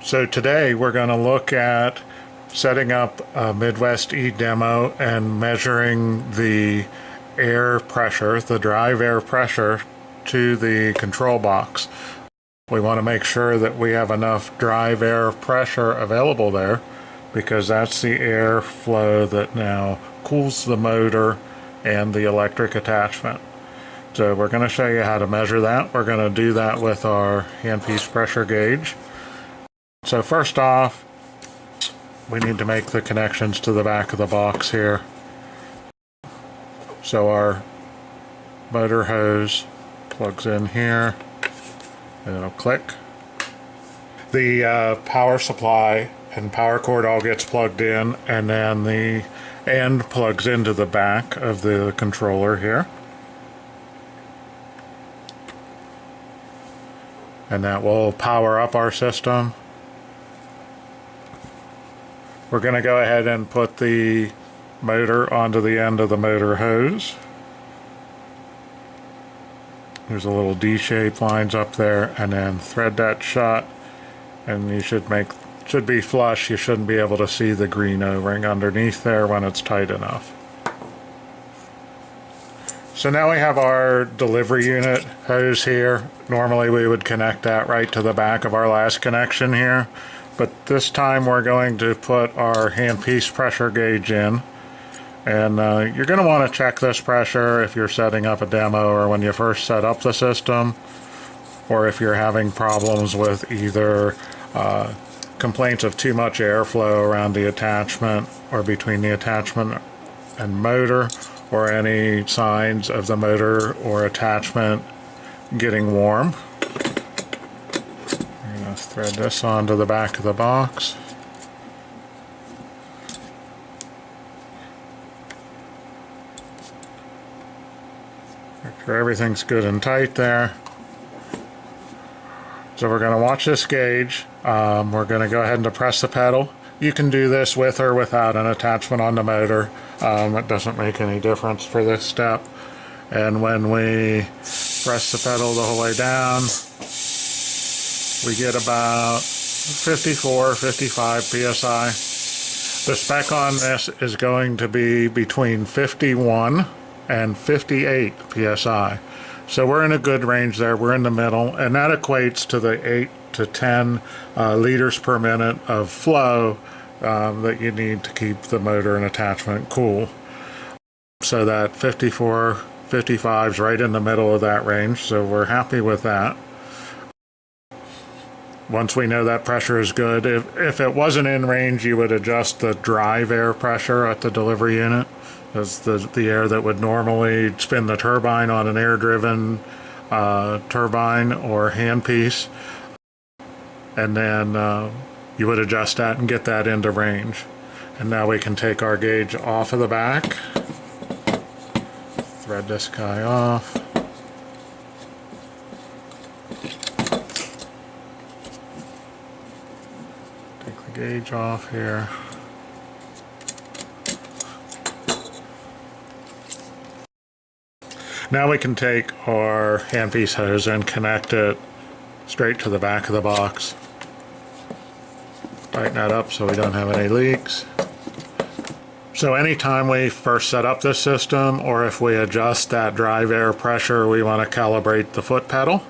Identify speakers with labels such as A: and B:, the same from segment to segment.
A: So today we're going to look at setting up a Midwest E demo and measuring the air pressure, the drive air pressure to the control box. We want to make sure that we have enough drive air pressure available there because that's the air flow that now cools the motor and the electric attachment. So we're going to show you how to measure that. We're going to do that with our handpiece pressure gauge. So first off, we need to make the connections to the back of the box here. So our motor hose plugs in here and it'll click. The power supply and power cord all gets plugged in, and then the end plugs into the back of the controller here. And that will power up our system. We're going to go ahead and put the motor onto the end of the motor hose. There's a little D-shaped lines up there, and then thread that shut, and you should be flush. You shouldn't be able to see the green O-ring underneath there when it's tight enough. So now we have our delivery unit hose here. Normally we would connect that right to the back of our last connection here. But this time we're going to put our handpiece pressure gauge in. And you're going to want to check this pressure if you're setting up a demo or when you first set up the system, or if you're having problems with either complaints of too much airflow around the attachment or between the attachment and motor, or any signs of the motor or attachment getting warm. Thread this onto the back of the box. Make sure everything's good and tight there. So we're going to watch this gauge. We're going to go ahead and depress the pedal. You can do this with or without an attachment on the motor. It doesn't make any difference for this step. And when we press the pedal the whole way down, we get about 54, 55 psi. The spec on this is going to be between 51 and 58 psi. So we're in a good range there. We're in the middle, and that equates to the 8 to 10 liters per minute of flow that you need to keep the motor and attachment cool. So that 54, 55 is right in the middle of that range, so we're happy with that. Once we know that pressure is good, if it wasn't in range, you would adjust the drive air pressure at the delivery unit. That's the air that would normally spin the turbine on an air-driven turbine or handpiece. And then you would adjust that and get that into range. And now we can take our gauge off of the back. Thread this guy off. Gauge off here. Now we can take our handpiece hose and connect it straight to the back of the box. Tighten that up so we don't have any leaks. So anytime we first set up this system, or if we adjust that drive air pressure, we want to calibrate the foot pedal.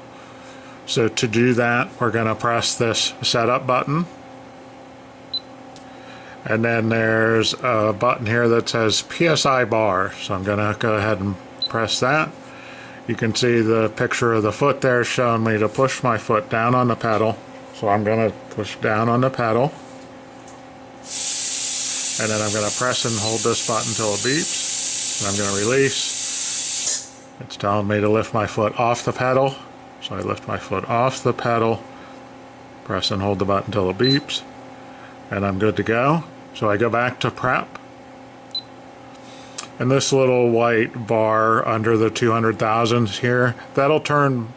A: So to do that, we're going to press this setup button. And then there's a button here that says PSI bar. So I'm going to go ahead and press that. You can see the picture of the foot there showing me to push my foot down on the pedal. So I'm going to push down on the pedal. And then I'm going to press and hold this button until it beeps. And I'm going to release. It's telling me to lift my foot off the pedal. So I lift my foot off the pedal, press and hold the button until it beeps, and I'm good to go. So I go back to prep, and this little white bar under the 200,000s here, that'll turn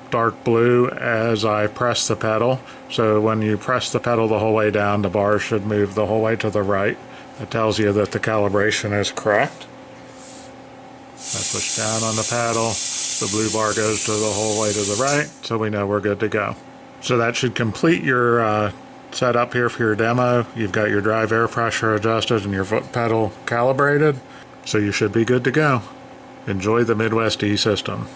A: dark blue as I press the pedal. So when you press the pedal the whole way down, the bar should move the whole way to the right. It tells you that the calibration is correct. I push down on the pedal, the blue bar goes to the whole way to the right, so we know we're good to go. So that should complete your setup here for your demo. You've got your drive air pressure adjusted and your foot pedal calibrated, so you should be good to go. Enjoy the Midwest E system.